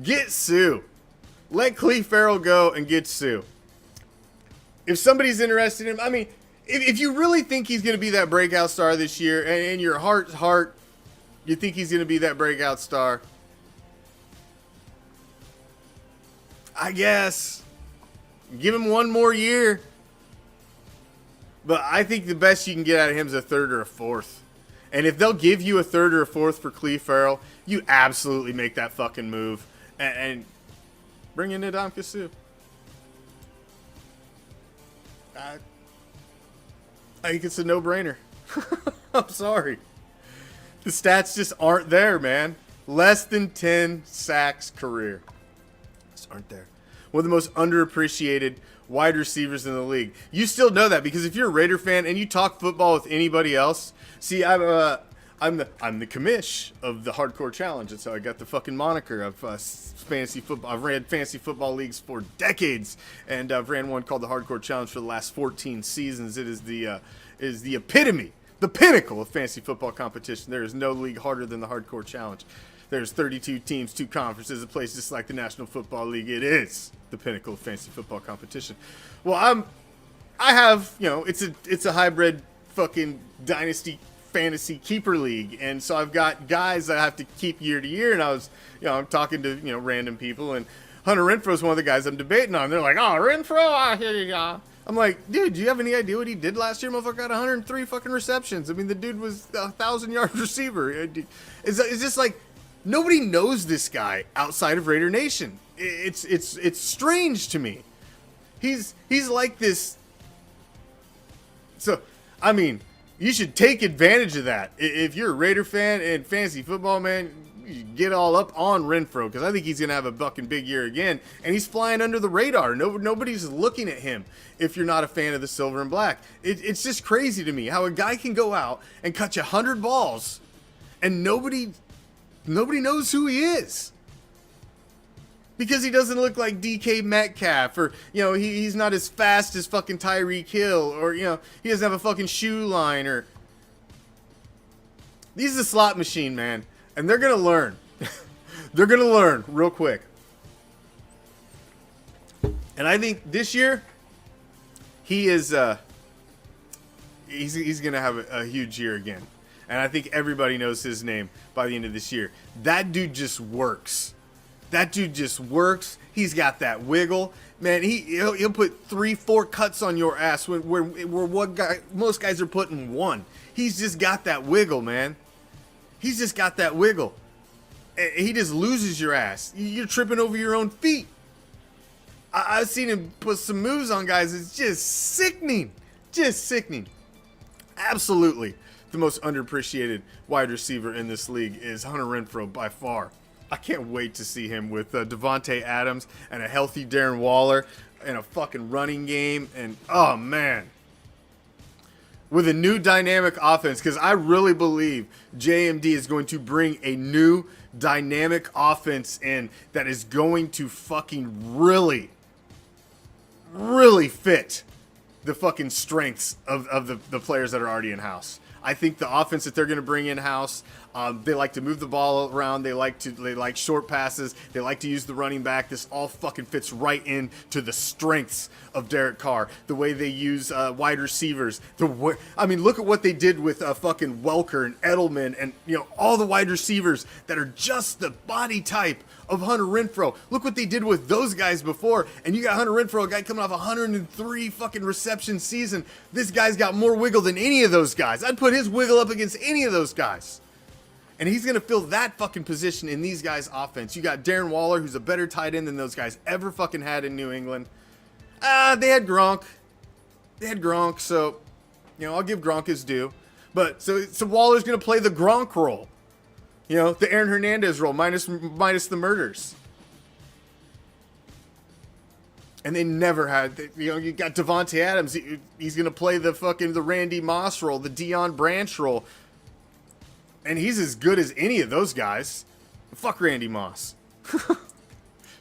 Get Sue. Let Cleve Farrell go and get Sue. If somebody's interested in him, I mean, if you really think he's going to be that breakout star this year, and in your heart, you think he's going to be that breakout star, I guess give him one more year. But I think the best you can get out of him is a 3rd or a 4th. And if they'll give you a 3rd or a 4th for Cleve Farrell, you absolutely make that fucking move and bring in Ndamukong Suh. I think it's a no-brainer. I'm sorry. The stats just aren't there, man. Less than 10 sacks career. Just aren't there. One of the most underappreciated wide receivers in the league. You still know that because if you're a Raider fan and you talk football with anybody else, see, I'm the Commish of the Hardcore Challenge. That's how I got the fucking moniker of fantasy football. I've ran fantasy football leagues for decades, and I've ran one called the Hardcore Challenge for the last 14 seasons. It is the epitome, the pinnacle of fantasy football competition. There is no league harder than the Hardcore Challenge. There's 32 teams, 2 conferences, a place just like the National Football League. It is the pinnacle of fantasy football competition. Well, I have, it's a hybrid fucking dynasty fantasy keeper league, and so I've got guys that I have to keep year to year, and I was, I'm talking to, random people, and Hunter Renfrow is one of the guys I'm debating on. They're like, oh, Renfrow, here you go. I'm like, dude, do you have any idea what he did last year? Motherfucker got 103 fucking receptions. I mean, the dude was a 1,000-yard receiver. It's just like, nobody knows this guy outside of Raider Nation. It's strange to me. He's like this. So, I mean, you should take advantage of that. If you're a Raider fan and fantasy football, man, you get all up on Renfrow because I think he's going to have a fucking big year again. And he's flying under the radar. Nobody's looking at him if you're not a fan of the silver and black. It's just crazy to me how a guy can go out and catch 100 balls and nobody knows who he is. Because he doesn't look like DK Metcalf, or, he's not as fast as fucking Tyreek Hill, or, he doesn't have a fucking shoe line, or... He's a slot machine, man. And they're going to learn. They're going to learn real quick. And I think this year, he is, he's going to have a huge year again. And I think everybody knows his name by the end of this year. That dude just works. That dude just works. He's got that wiggle. Man, he'll put 3-4 cuts on your ass where most guys are putting 1. He's just got that wiggle, man. He's just got that wiggle. He just loses your ass. You're tripping over your own feet. I've seen him put some moves on guys. It's just sickening. Just sickening. Absolutely. The most underappreciated wide receiver in this league is Hunter Renfrow by far. I can't wait to see him with Devontae Adams and a healthy Darren Waller and a fucking running game. And, oh, man. With a new dynamic offense, because I really believe JMD is going to bring a new dynamic offense in that is going to fucking really fit the fucking strengths of the players that are already in-house. I think the offense that they're going to bring in-house, They like to move the ball around. They like short passes. They like to use the running back. This all fucking fits right into the strengths of Derek Carr. The way they use wide receivers. Look at what they did with fucking Welker and Edelman and all the wide receivers that are just the body type of Hunter Renfrow. Look what they did with those guys before, and you got Hunter Renfrow, a guy coming off 103 fucking reception season. This guy's got more wiggle than any of those guys. I'd put his wiggle up against any of those guys. And he's going to fill that fucking position in these guys' offense. You got Darren Waller, who's a better tight end than those guys ever fucking had in New England. They had Gronk. So, I'll give Gronk his due. But, so Waller's going to play the Gronk role. The Aaron Hernandez role, minus the murders. And they never had, you got Devontae Adams. He's going to play the Randy Moss role, the Deion Branch role. And he's as good as any of those guys. Fuck Randy Moss.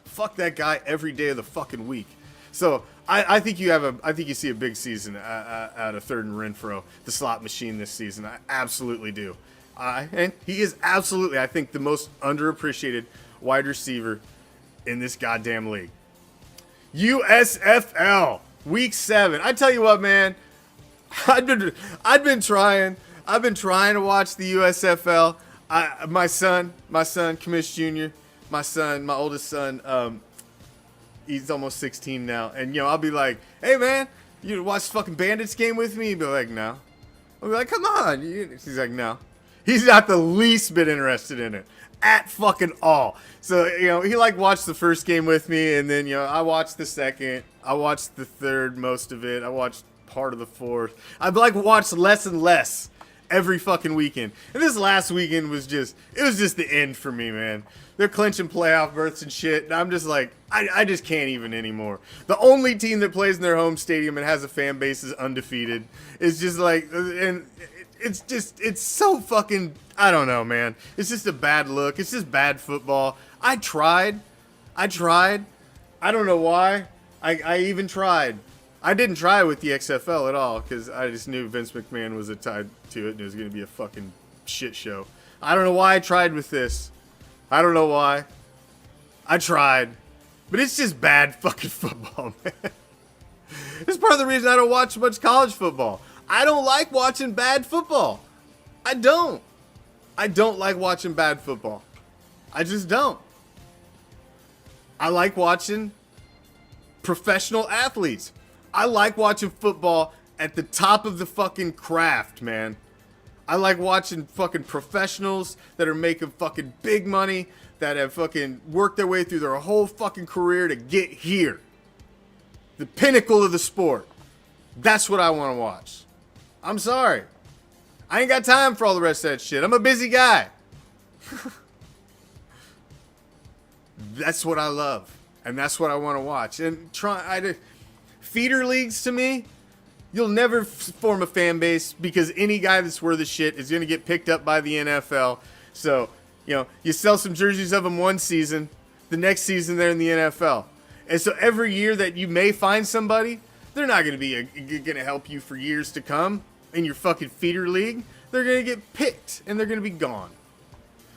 Fuck that guy every day of the fucking week. So I think you see a big season out of Third and Renfrow, the slot machine this season. I absolutely do. And he is absolutely, I think, the most underappreciated wide receiver in this goddamn league. USFL Week 7. I tell you what, man. I've been trying to watch the USFL. My son, Commish Jr., my oldest son, he's almost 16 now. And, I'll be like, hey, man, you watch the fucking Bandits game with me? He'd be like, no. I'll be like, come on. He's like, no. He's not the least bit interested in it. At fucking all. So, he watched the first game with me. And then, I watched the second. I watched the third, most of it. I watched part of the fourth. I've watched less and less every fucking weekend. And this last weekend was just the end for me, man. They're clinching playoff berths and shit. And I'm just like, I just can't even anymore. The only team that plays in their home stadium and has a fan base is undefeated. It's just like, and it's so fucking, I don't know, man. It's just a bad look. It's just bad football. I tried. I don't know why. I even tried. I didn't try with the XFL at all because I just knew Vince McMahon was tied to it and it was going to be a fucking shit show. I don't know why I tried with this. I don't know why. I tried. But it's just bad fucking football, man. It's part of the reason I don't watch much college football. I don't like watching bad football. I don't like watching bad football. I just don't. I like watching professional athletes. I like watching football at the top of the fucking craft, man. I like watching fucking professionals that are making fucking big money, that have fucking worked their way through their whole fucking career to get here. The pinnacle of the sport. That's what I want to watch. I'm sorry. I ain't got time for all the rest of that shit. I'm a busy guy. That's what I love. And that's what I want to watch. And feeder leagues to me, you'll never form a fan base because any guy that's worth a shit is going to get picked up by the NFL. So, you sell some jerseys of them one season, the next season they're in the NFL. And so every year that you may find somebody, they're not going to help you for years to come in your fucking feeder league. They're going to get picked and they're going to be gone.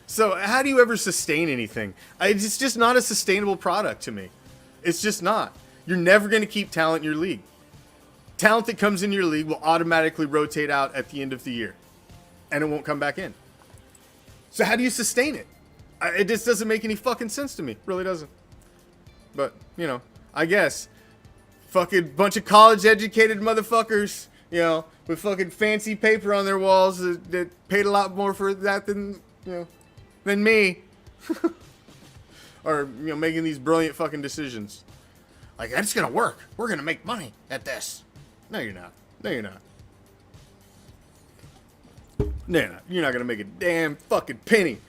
So how do you ever sustain anything? It's just not a sustainable product to me. It's just not. You're never going to keep talent in your league. Talent that comes in your league will automatically rotate out at the end of the year. And it won't come back in. So how do you sustain it? It just doesn't make any fucking sense to me. It really doesn't. But, I guess. Fucking bunch of college-educated motherfuckers, with fucking fancy paper on their walls that paid a lot more for that than me. Or, making these brilliant fucking decisions. Like, it's gonna work. We're gonna make money at this. No, you're not. No, you're not. No, you're not. You're not gonna make a damn fucking penny.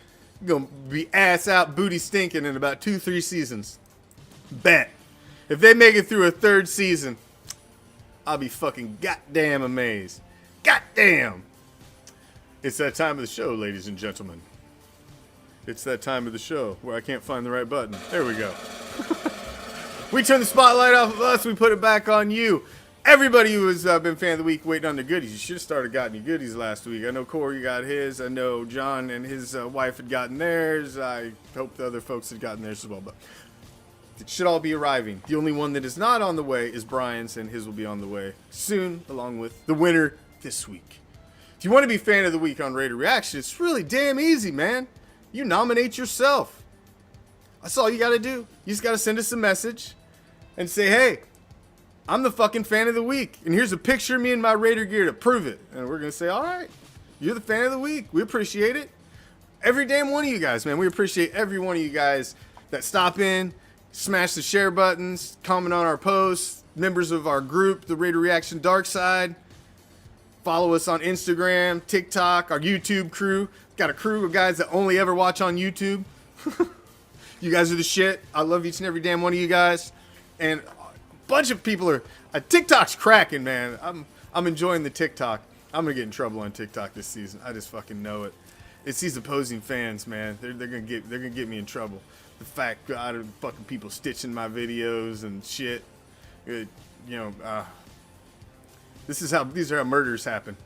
You're gonna be ass out, booty stinking in about 2-3 seasons. Bet. If they make it through a third season, I'll be fucking goddamn amazed. Goddamn. It's that time of the show, ladies and gentlemen. It's that time of the show where I can't find the right button. There we go. We turn the spotlight off of us, we put it back on you. Everybody who has been fan of the week waiting on their goodies. You should have started gotten your goodies last week. I know Corey got his. I know John and his wife had gotten theirs. I hope the other folks had gotten theirs as well. But it should all be arriving. The only one that is not on the way is Brian's, and his will be on the way soon, along with the winner this week. If you want to be fan of the week on Raider Reaction, it's really damn easy, man. You nominate yourself. That's all you got to do. You just got to send us a message and say, hey, I'm the fucking fan of the week. And here's a picture of me in my Raider gear to prove it. And we're going to say, all right, you're the fan of the week. We appreciate it. Every damn one of you guys, man. We appreciate every one of you guys that stop in, smash the share buttons, comment on our posts, members of our group, the Raider Reaction Dark Side. Follow us on Instagram, TikTok, our YouTube crew. Got a crew of guys that only ever watch on YouTube. You guys are the shit. I love each and every damn one of you guys. And bunch of people are TikTok's cracking, man. I'm enjoying the TikTok. I'm gonna get in trouble on TikTok this season. I just fucking know it. It's these opposing fans, man. They're gonna get me in trouble. The fact God of fucking people stitching my videos and shit. These are how murders happen.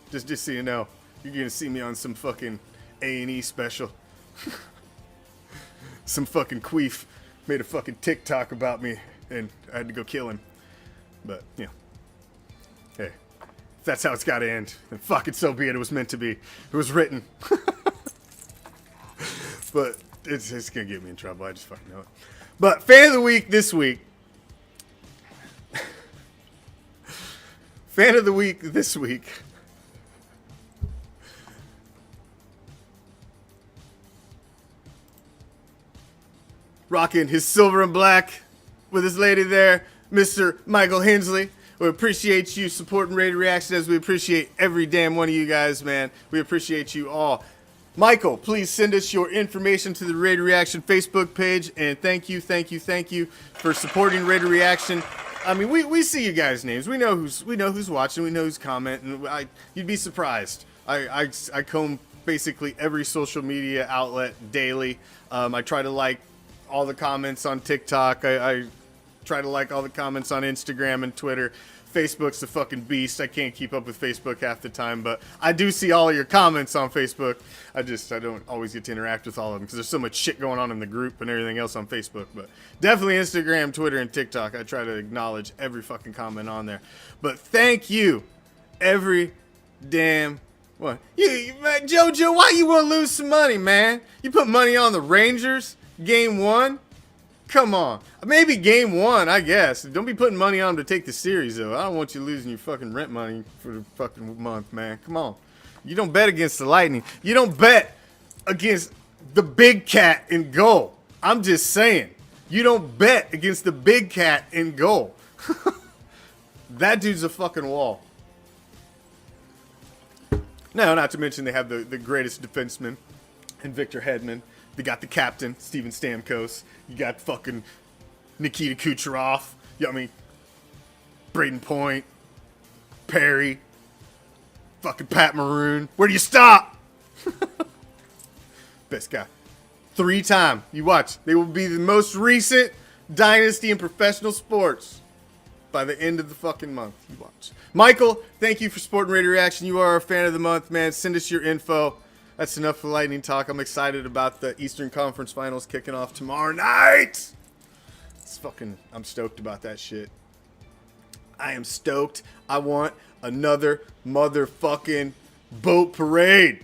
Just so you know, you're gonna see me on some fucking A&E special. Some fucking queef made a fucking TikTok about me, and I had to go kill him. But, you know, hey, if that's how it's got to end, then fuck it, so be it. It was meant to be. It was written. But it's going to get me in trouble. I just fucking know it. But fan of the week this week. Fan of the week this week. Rocking his silver and black with his lady there, Mr. Michael Hensley. We appreciate you supporting Raider Reaction as we appreciate every damn one of you guys, man. We appreciate you all. Michael, please send us your information to the Raider Reaction Facebook page, and thank you for supporting Raider Reaction. I mean, we see you guys' names. We know who's watching. We know who's commenting. You'd be surprised. I comb basically every social media outlet daily. I try to like all the comments on TikTok. I try to like all the comments on Instagram and Twitter. Facebook's a fucking beast. I can't keep up with Facebook half the time, but I do see all of your comments on Facebook. I don't always get to interact with all of them because there's so much shit going on in the group and everything else on Facebook. But definitely Instagram, Twitter, and TikTok. I try to acknowledge every fucking comment on there. But thank you, every damn one. JoJo, why you want to lose some money, man? You put money on the Rangers, game 1. Come on. Maybe game 1, I guess. Don't be putting money on them to take the series, though. I don't want you losing your fucking rent money for the fucking month, man. Come on. You don't bet against the Lightning. You don't bet against the big cat in goal. I'm just saying. You don't bet against the big cat in goal. That dude's a fucking wall. No, not to mention they have the greatest defenseman in Victor Hedman. They got the captain, Steven Stamkos. You got fucking Nikita Kucherov. Braden Point. Perry. Fucking Pat Maroon. Where do you stop? Best guy. 3-time. You watch. They will be the most recent dynasty in professional sports by the end of the fucking month. You watch. Michael, thank you for supporting Raider Reaction. You are our fan of the month, man. Send us your info. That's enough for Lightning Talk. I'm excited about the Eastern Conference Finals kicking off tomorrow night. I'm stoked about that shit. I am stoked. I want another motherfucking boat parade.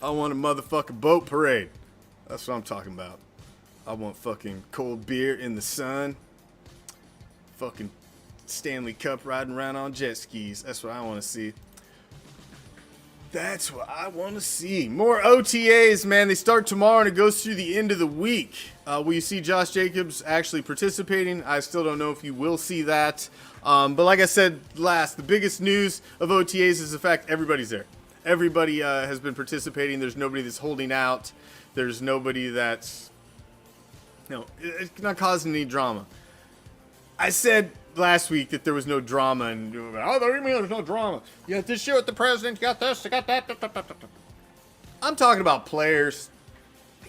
I want a motherfucking boat parade. That's what I'm talking about. I want fucking cold beer in the sun. Fucking Stanley Cup riding around on jet skis. That's what I want to see. That's what I want to see. More OTAs, man. They start tomorrow and it goes through the end of the week. Will you see Josh Jacobs actually participating? I still don't know if you will see that. But like I said last, the biggest news of OTAs is the fact everybody's there. Everybody has been participating. There's nobody that's holding out. There's nobody that's, it's not causing any drama. I said last week that there was no drama, and there's no drama. You got this shit with the president, you got this, you got that. I'm talking about players.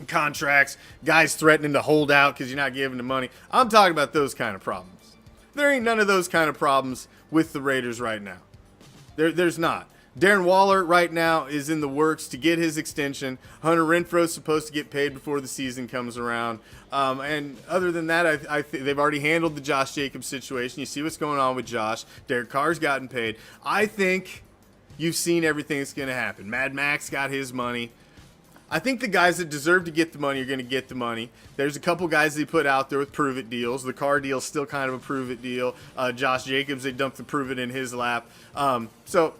contracts, guys threatening to hold out because you're not giving them money. I'm talking about those kind of problems. There ain't none of those kind of problems with the Raiders right now. There's not. Darren Waller right now is in the works to get his extension. Hunter Renfro's supposed to get paid before the season comes around. And other than that, I think they've already handled the Josh Jacobs situation. You see what's going on with Josh. Derek Carr's gotten paid. I think you've seen everything that's going to happen. Mad Max got his money. I think the guys that deserve to get the money are going to get the money. There's a couple guys they put out there with prove-it deals. The Carr deal's still kind of a prove-it deal. Josh Jacobs, they dumped the prove-it in his lap. So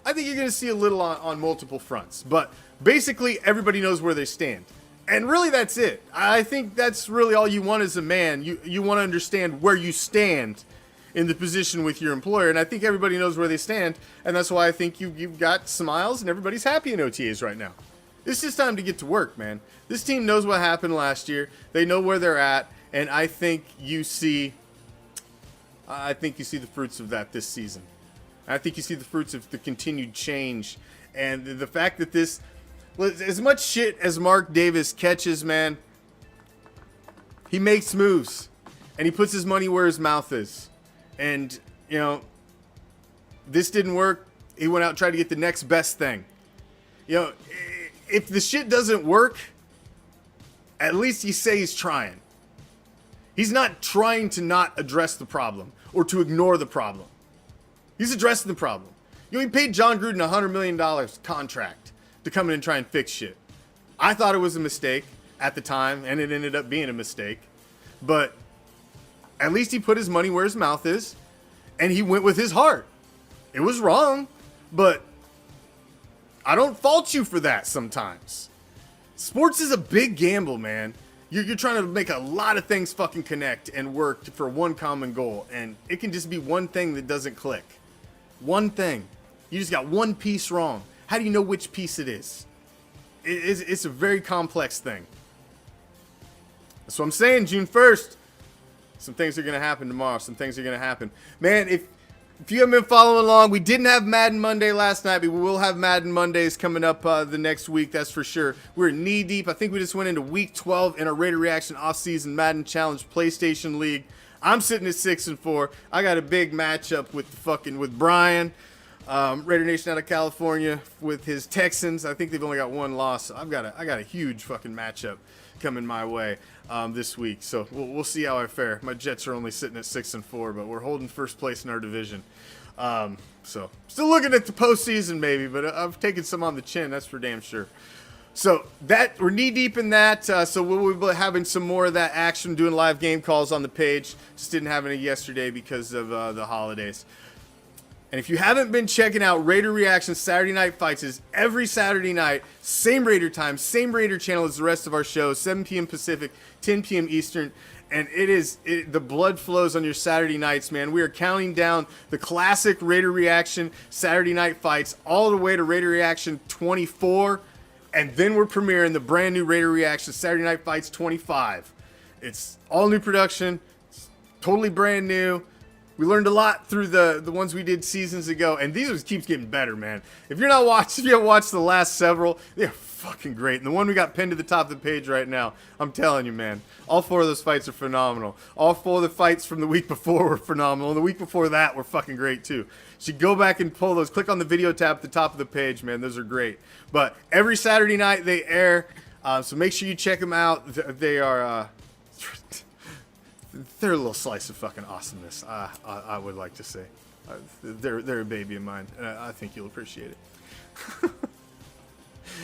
I think you're going to see a little on multiple fronts. But basically, everybody knows where they stand. And really, that's it. I think that's really all you want as a man. You want to understand where you stand in the position with your employer. And I think everybody knows where they stand. And that's why I think you've got smiles and everybody's happy in OTAs right now. It's just time to get to work, man. This team knows what happened last year. They know where they're at. And I think you see the fruits of that this season. I think you see the fruits of the continued change. And the fact that this, as much shit as Mark Davis catches, man, he makes moves. And he puts his money where his mouth is. And, you know, this didn't work. He went out and tried to get the next best thing. You know, if the shit doesn't work, at least you say he's trying. He's not trying to not address the problem or to ignore the problem. He's addressing the problem. You know, he paid John Gruden $100 million contract to come in and try and fix shit. I thought it was a mistake at the time, and it ended up being a mistake. But at least he put his money where his mouth is, and he went with his heart. It was wrong, but I don't fault you for that sometimes. Sports is a big gamble, man. You're trying to make a lot of things fucking connect and work for one common goal. And it can just be one thing that doesn't click. One thing. You just got one piece wrong. How do you know which piece it is? It's a very complex thing. That's what I'm saying, June 1st. Some things are going to happen tomorrow. Some things are going to happen. Man, if you haven't been following along, we didn't have Madden Monday last night, but we will have Madden Mondays coming up the next week, that's for sure. We're knee deep. I think we just went into week 12 in our Raider Reaction Offseason Madden Challenge PlayStation League. I'm sitting at 6-4. I got a big matchup with Brian, Raider Nation out of California, with his Texans. I think they've only got one loss. I got a huge fucking matchup coming my way this week, so we'll see how I fare. My Jets are only sitting at 6-4, but we're holding first place in our division. So still looking at the postseason maybe, but I've taken some on the chin, that's for damn sure. So that we're knee deep in that. So we'll be having some more of that action, doing live game calls on the page. Just didn't have any yesterday because of the holidays. And if you haven't been checking out Raider Reaction Saturday Night Fights, is every Saturday night, same Raider time, same Raider channel as the rest of our shows, 7 p.m. Pacific, 10 p.m. Eastern. And the blood flows on your Saturday nights, man. We are counting down the classic Raider Reaction Saturday Night Fights all the way to Raider Reaction 24. And then we're premiering the brand new Raider Reaction Saturday Night Fights 25. It's all new production. It's totally brand new. We learned a lot through the ones we did seasons ago, and these just keeps getting better, man. If you haven't watched the last several, they're fucking great. And the one we got pinned to the top of the page right now, I'm telling you, man, all 4 of those fights are phenomenal. All 4 of the fights from the week before were phenomenal, and the week before that were fucking great too. So you go back and pull those. Click on the video tab at the top of the page, man. Those are great. But every Saturday night they air, so make sure you check them out. They are. They're a little slice of fucking awesomeness, I would like to say. They're a baby of mine, and I think you'll appreciate it.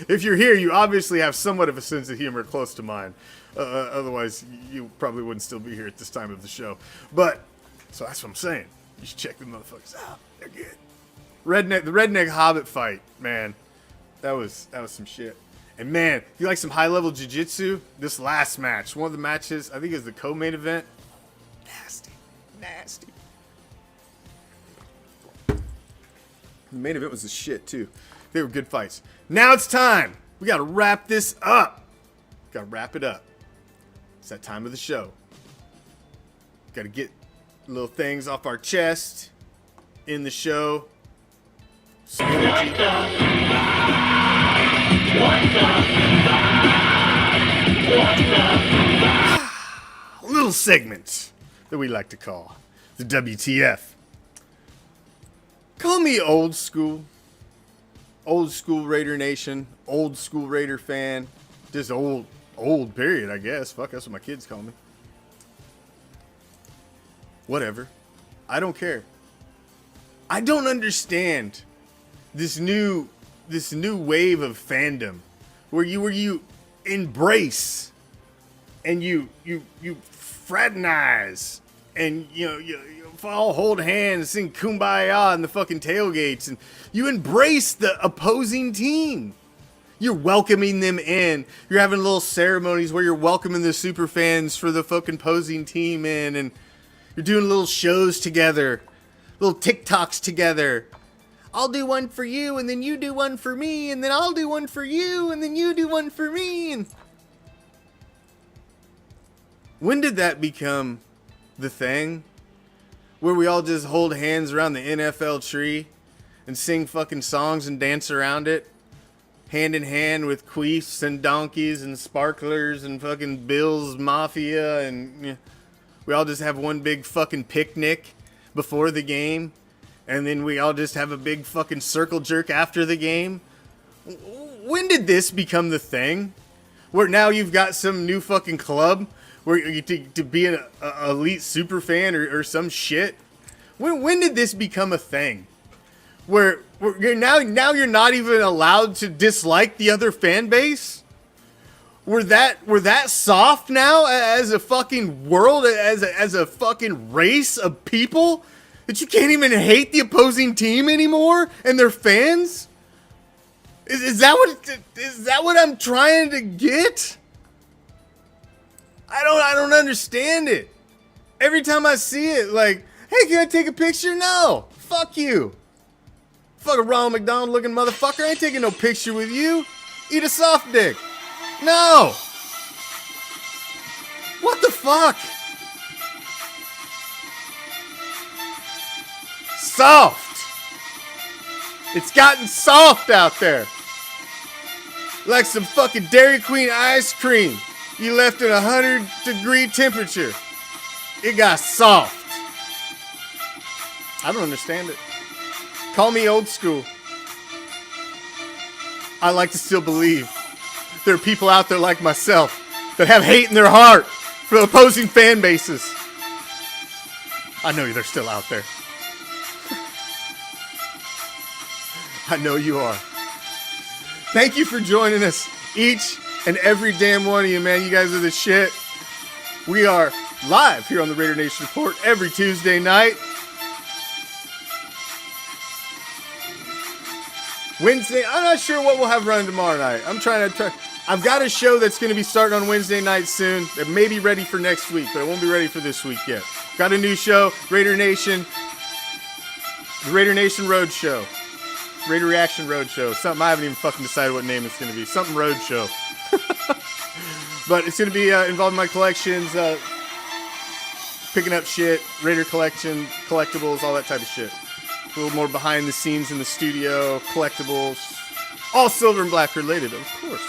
If you're here, you obviously have somewhat of a sense of humor close to mine. Otherwise, you probably wouldn't still be here at this time of the show. But, so that's what I'm saying. You should check them motherfuckers out. They're good. The Redneck Hobbit fight, man. That was some shit. And man, if you like some high-level jiu-jitsu, this last match, one of the matches, I think it was the co-main event. Nasty. The main event was the shit, too. They were good fights. Now it's time. We got to wrap this up. Got to wrap it up. It's that time of the show. Got to get little things off our chest in the show. What's up? A little segment that we like to call the WTF. Call me old school Raider Nation, old school Raider fan, just old period, I guess. Fuck, that's what my kids call me. Whatever. I don't care. I don't understand this new wave of fandom where you embrace and you fraternize and you all hold hands, sing Kumbaya in the fucking tailgates, and you embrace the opposing team. You're welcoming them in. You're having little ceremonies where you're welcoming the super fans for the fucking opposing team in, and you're doing little shows together, little TikToks together. I'll do one for you, and then you do one for me, and then I'll do one for you, and then you do one for me. And when did that become the thing? Where we all just hold hands around the NFL tree and sing fucking songs and dance around it, hand in hand with queefs and donkeys and sparklers and fucking Bills Mafia, and we all just have one big fucking picnic before the game, and then we all just have a big fucking circle jerk after the game. When did this become the thing? Where now you've got some new fucking club where you to be an elite super fan or some shit. When did this become a thing? Where you're now you're not even allowed to dislike the other fan base? We're that soft now as a fucking world, as a fucking race of people, that you can't even hate the opposing team anymore and their fans? Is that what I'm trying to get? I don't understand it. Every time I see it, like, hey, can I take a picture? No. Fuck you. Fucking Ronald McDonald looking motherfucker. I ain't taking no picture with you. Eat a soft dick. No. What the fuck? Soft. It's gotten soft out there. Like some fucking Dairy Queen ice cream. You left at 100-degree temperature. It got soft. I don't understand it. Call me old school. I like to still believe there are people out there like myself that have hate in their heart for opposing fan bases. I know they're still out there. I know you are. Thank you for joining us, each and every damn one of you, man. You guys are the shit. We are live here on the Raider Nation Report every Tuesday night. Wednesday, I'm not sure what we'll have running tomorrow night. I've got a show that's going to be starting on Wednesday night soon that may be ready for next week, but it won't be ready for this week yet. Got a new show, Raider Nation, the Raider Nation Road Show. Raider Reaction Road Show. Something I haven't even fucking decided what name it's going to be. Something Road Show. But it's going to be involved in my collections, picking up shit, Raider collection, collectibles, all that type of shit. A little more behind the scenes in the studio, collectibles, all silver and black related, of course.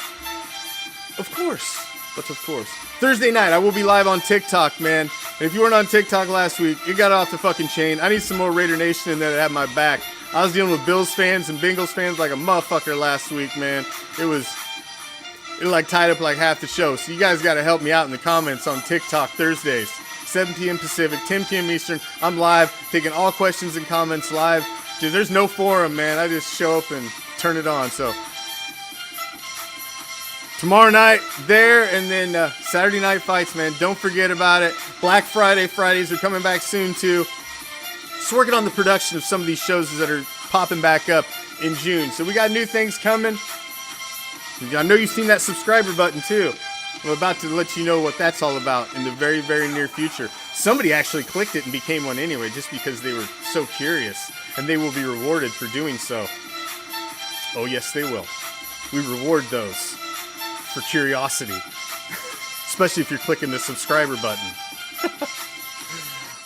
Of course. But of course. Thursday night, I will be live on TikTok, man. And if you weren't on TikTok last week, you got off the fucking chain. I need some more Raider Nation in there that have my back. I was dealing with Bills fans and Bengals fans like a motherfucker last week, man. It like tied up like half the show. So you guys got to help me out in the comments on TikTok Thursdays. 7 p.m. Pacific, 10 p.m. Eastern. I'm live, taking all questions and comments live. Dude, there's no forum, man. I just show up and turn it on. So tomorrow night there, and then Saturday night fights, man. Don't forget about it. Black Fridays are coming back soon too. Just working on the production of some of these shows that are popping back up in June. So we got new things coming. I know you've seen that subscriber button too. I'm about to let you know what that's all about in the very, very near future. Somebody actually clicked it and became one anyway, just because they were so curious, and they will be rewarded for doing so. Oh yes, they will. We reward those for curiosity, especially if you're clicking the subscriber button.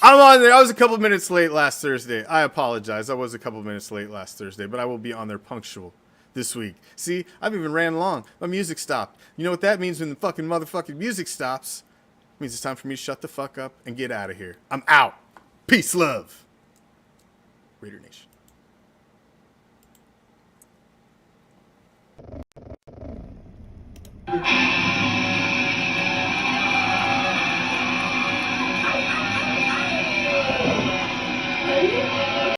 I'm on there. I was a couple minutes late last Thursday. I apologize. I was a couple minutes late last Thursday, but I will be on there punctual this week. See, I've even ran long. My music stopped. You know what that means when the fucking motherfucking music stops? It means it's time for me to shut the fuck up and get out of here. I'm out. Peace, love. Raider Nation.